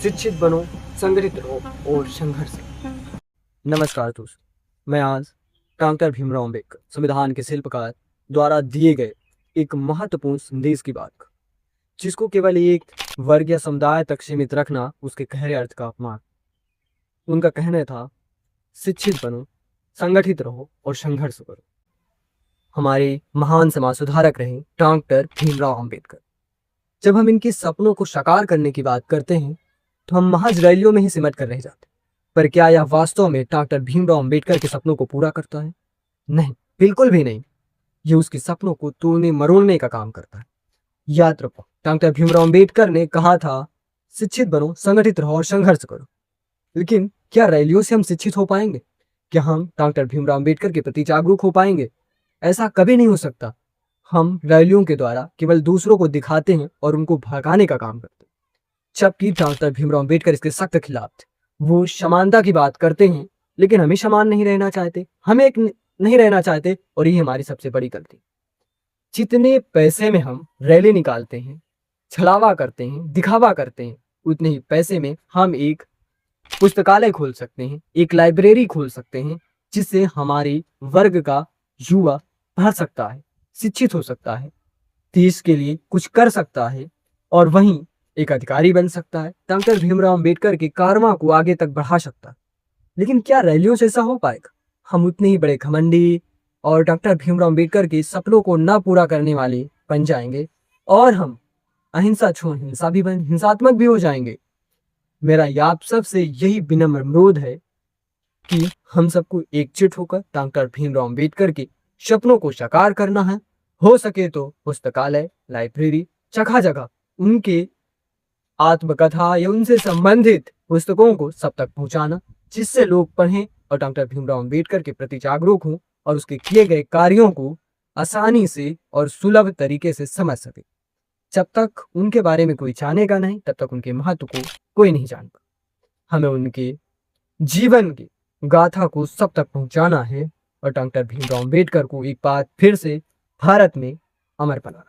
शिक्षित बनो, संगठित रहो और संघर्ष करो। नमस्कार दोस्तों, मैं आज डॉक्टर भीमराव अम्बेडकर संविधान के शिल्पकार द्वारा दिए गए एक महत्वपूर्ण संदेश की बात कर, जिसको केवल एक वर्ग या समुदाय तक सीमित रखना उसके गहरे अर्थ का अपमान। उनका कहना था, शिक्षित बनो, संगठित रहो और संघर्ष करो। हमारे महान समाज सुधारक रहे डॉक्टर भीमराव अम्बेडकर। जब हम इनके सपनों को साकार करने की बात करते हैं तो हम महज रैलियों में ही सिमट कर रह जाते हैं। पर क्या यह वास्तव में डॉक्टर भीमराव अम्बेडकर के सपनों को पूरा करता है? नहीं, बिल्कुल भी नहीं। ये उसके सपनों को तोड़ने मरोड़ने का काम करता है। याद रखो, डॉक्टर भीमराव अम्बेडकर ने कहा था, शिक्षित बनो, संगठित रहो और संघर्ष करो। लेकिन क्या रैलियों से हम शिक्षित हो पाएंगे? क्या हम डॉक्टर भीमराव अम्बेडकर के प्रति जागरूक हो पाएंगे? ऐसा कभी नहीं हो सकता। हम रैलियों के द्वारा केवल दूसरों को दिखाते हैं और उनको भड़काने का काम करते हैं, जबकि डॉक्टर भीमराव अम्बेडकर इसके सख्त खिलाफ थे। वो समानता की बात करते हैं, लेकिन हमें समान नहीं रहना चाहते, हम एक नहीं रहना चाहते, और ये हमारी सबसे बड़ी गलती। जितने पैसे में हम रैली निकालते हैं, छलावा करते हैं, दिखावा करते हैं, उतने ही पैसे में हम एक पुस्तकालय खोल सकते हैं, एक लाइब्रेरी खोल सकते हैं, जिससे हमारे वर्ग का युवा पढ़ सकता है, शिक्षित हो सकता है, देश के लिए कुछ कर सकता है और वहीं एक अधिकारी बन सकता है, डॉक्टर भीमराव अम्बेडकर के कारवां को आगे तक बढ़ा सकता है। लेकिन क्या रैलियों से ऐसा हो पाएगा? हम उतने ही बड़े घमंडी और डॉक्टर भीमराव अम्बेडकर के सपनों को ना पूरा करने वाले बन जाएंगे और हम अहिंसा छोड़ हिंसात्मक भी हो जाएंगे। मेरा आप सबसे यही विनम्र अनुरोध है कि हम सबको एकजुट होकर डॉक्टर भीमराव अम्बेडकर के सपनों को साकार करना है। हो सके तो पुस्तकालय, लाइब्रेरी, जगह जगह उनके आत्मकथा या उनसे संबंधित पुस्तकों को सब तक पहुंचाना, जिससे लोग पढ़ें और डॉक्टर भीमराव अम्बेडकर के प्रति जागरूक हों और उसके किए गए कार्यों को आसानी से और सुलभ तरीके से समझ सके। जब तक उनके बारे में कोई जानेगा नहीं, तब तक उनके महत्व को कोई नहीं जानता। हमें उनके जीवन की गाथा को सब तक पहुंचाना है और डॉक्टर भीमराव अम्बेडकर को एक बार फिर से भारत में अमर बनाना।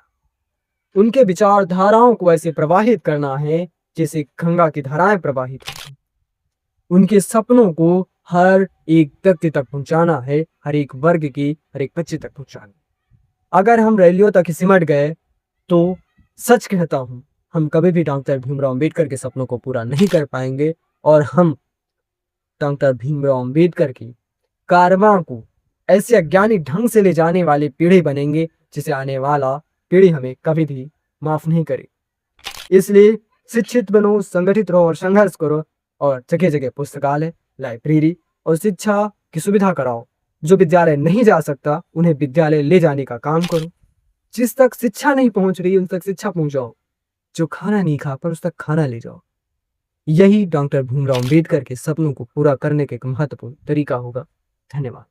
उनके विचारधाराओं को ऐसे प्रवाहित करना है जैसे गंगा की धाराएं प्रवाहित होती। उनके सपनों को हर एक व्यक्ति तक पहुंचाना है, हर एक वर्ग के हर एक बच्चे तक पहुंचाना। अगर हम रैलियों तक ही सिमट गए तो सच कहता हूं, हम कभी भी डॉक्टर भीमराव अम्बेडकर के सपनों को पूरा नहीं कर पाएंगे और हम डॉक्टर भीमराव अम्बेडकर की कारवां को ऐसे अज्ञानी ढंग से ले जाने वाली पीढ़ी बनेंगे जिसे आने वाला पीढ़ी हमें कभी भी माफ नहीं करे। इसलिए शिक्षित बनो, संगठित रहो और संघर्ष करो और जगह जगह पुस्तकालय, लाइब्रेरी और शिक्षा की सुविधा कराओ। जो विद्यालय नहीं जा सकता उन्हें विद्यालय ले जाने का काम करो। जिस तक शिक्षा नहीं पहुंच रही उन तक शिक्षा पहुंचाओ। जो खाना नहीं खा पर उस तक खाना ले जाओ। यही डॉक्टर भीमराव अम्बेडकर के सपनों को पूरा करने का एक महत्वपूर्ण तरीका होगा। धन्यवाद।